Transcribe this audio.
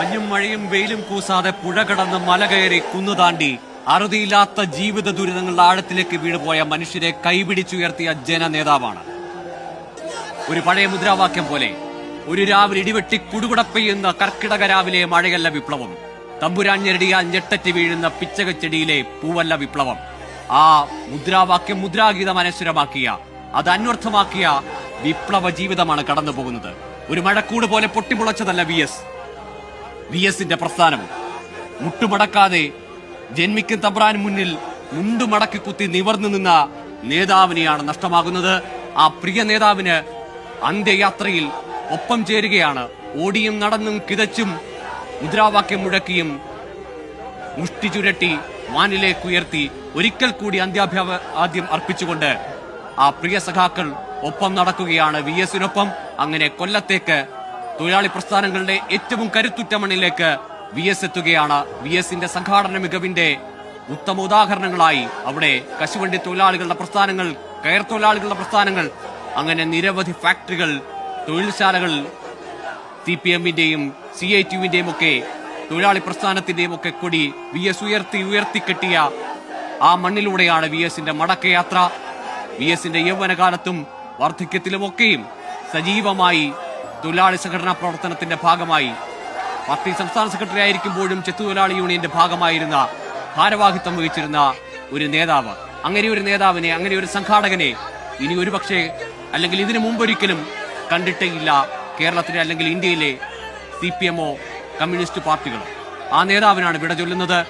മഞ്ഞും മഴയും വെയിലും കൂസാതെ പുഴ കടന്ന് മല കയറി കുന്നുതാണ്ടി അറുതിയില്ലാത്ത ജീവിത ദുരിതങ്ങളുടെ ആഴത്തിലേക്ക് വീണുപോയ മനുഷ്യരെ കൈപിടിച്ചുയർത്തിയ ജനനേതാവാണ്. ഒരു പഴയ മുദ്രാവാക്യം പോലെ ഒരു രാവിലെ ഇടിവെട്ടി കുടുകുടപ്പെയ്യുന്ന കർക്കിടക രാവിലെ മഴയല്ല വിപ്ലവം, തമ്പുരാൻ ഞെരടിയാൽ ഞെട്ടറ്റ് വീഴുന്ന പിച്ചകച്ചെടിയിലെ പൂവല്ല വിപ്ലവം. ആ മുദ്രാവാക്യം മുദ്രാഗീതം അനശ്വരമാക്കിയ, അത് അന്വർത്ഥമാക്കിയ വിപ്ലവ ജീവിതമാണ് കടന്നു പോകുന്നത്. ഒരു മഴക്കൂട് പോലെ പൊട്ടിമുളച്ചതല്ല വി എസിന്റെ പ്രസ്ഥാനം. മുട്ടുമടക്കാതെ ജന്മിക്കും തമ്പ്രാൻ മുന്നിൽ മുണ്ടുമടക്കി കുത്തി നിവർന്നു നിന്ന നേതാവിനെയാണ് നഷ്ടമാകുന്നത്. ആ പ്രിയ നേതാവിന് അന്ത്യയാത്രയിൽ ഒപ്പം ചേരുകയാണ്. ഓടിയും നടന്നും കിതച്ചും മുദ്രാവാക്യം മുഴക്കിയും മുഷ്ടി ചുരട്ടി വാനിലേക്കുയർത്തി ഒരിക്കൽ കൂടി അന്ത്യാഭിവാദ്യം അർപ്പിച്ചുകൊണ്ട് ആ പ്രിയ സഖാക്കൾ ഒപ്പം നടക്കുകയാണ് വി എസിനൊപ്പം. അങ്ങനെ കൊല്ലത്തേക്ക് തൊഴിലാളി പ്രസ്ഥാനങ്ങളുടെ ഏറ്റവും കരുത്തുറ്റ മണ്ണിലേക്ക് വി എസ് എത്തുകയാണ്. വി എസിന്റെ സംഘാടന മികവിന്റെ ഉത്തമ ഉദാഹരണങ്ങളായി അവിടെ കശുവണ്ടി തൊഴിലാളികളുടെ പ്രസ്ഥാനങ്ങൾ, കയർ തൊഴിലാളികളുടെ പ്രസ്ഥാനങ്ങൾ, അങ്ങനെ നിരവധി ഫാക്ടറികൾ, തൊഴിൽശാലകൾ, CPM-ന്റെയും CITU-വിന്റെയും ഒക്കെ തൊഴിലാളി പ്രസ്ഥാനത്തിന്റെയും ഒക്കെ കൊടി വി എസ് ഉയർത്തിക്കെട്ടിയ ആ മണ്ണിലൂടെയാണ് വി എസിന്റെ മടക്കയാത്ര. വി എസിന്റെ യൗവനകാലത്തും വാർദ്ധക്യത്തിലുമൊക്കെയും സജീവമായി തൊഴിലാളി സംഘടനാ പ്രവർത്തനത്തിന്റെ ഭാഗമായി, പാർട്ടി സംസ്ഥാന സെക്രട്ടറി ആയിരിക്കുമ്പോഴും ചെത്തുതൊഴിലാളി യൂണിയന്റെ ഭാഗമായിരുന്ന, ഭാരവാഹിത്വം വഹിച്ചിരുന്ന ഒരു നേതാവ്. അങ്ങനെ ഒരു നേതാവിനെ, അങ്ങനെ ഒരു സംഘാടകനെ ഇനി ഒരുപക്ഷെ അല്ലെങ്കിൽ ഇതിനു മുമ്പൊരിക്കലും കണ്ടിട്ടേയില്ല കേരളത്തിലെ അല്ലെങ്കിൽ ഇന്ത്യയിലെ CPM-ഓ കമ്മ്യൂണിസ്റ്റ് പാർട്ടികളോ. ആ നേതാവിനാണ് വിട ചൊല്ലുന്നത്.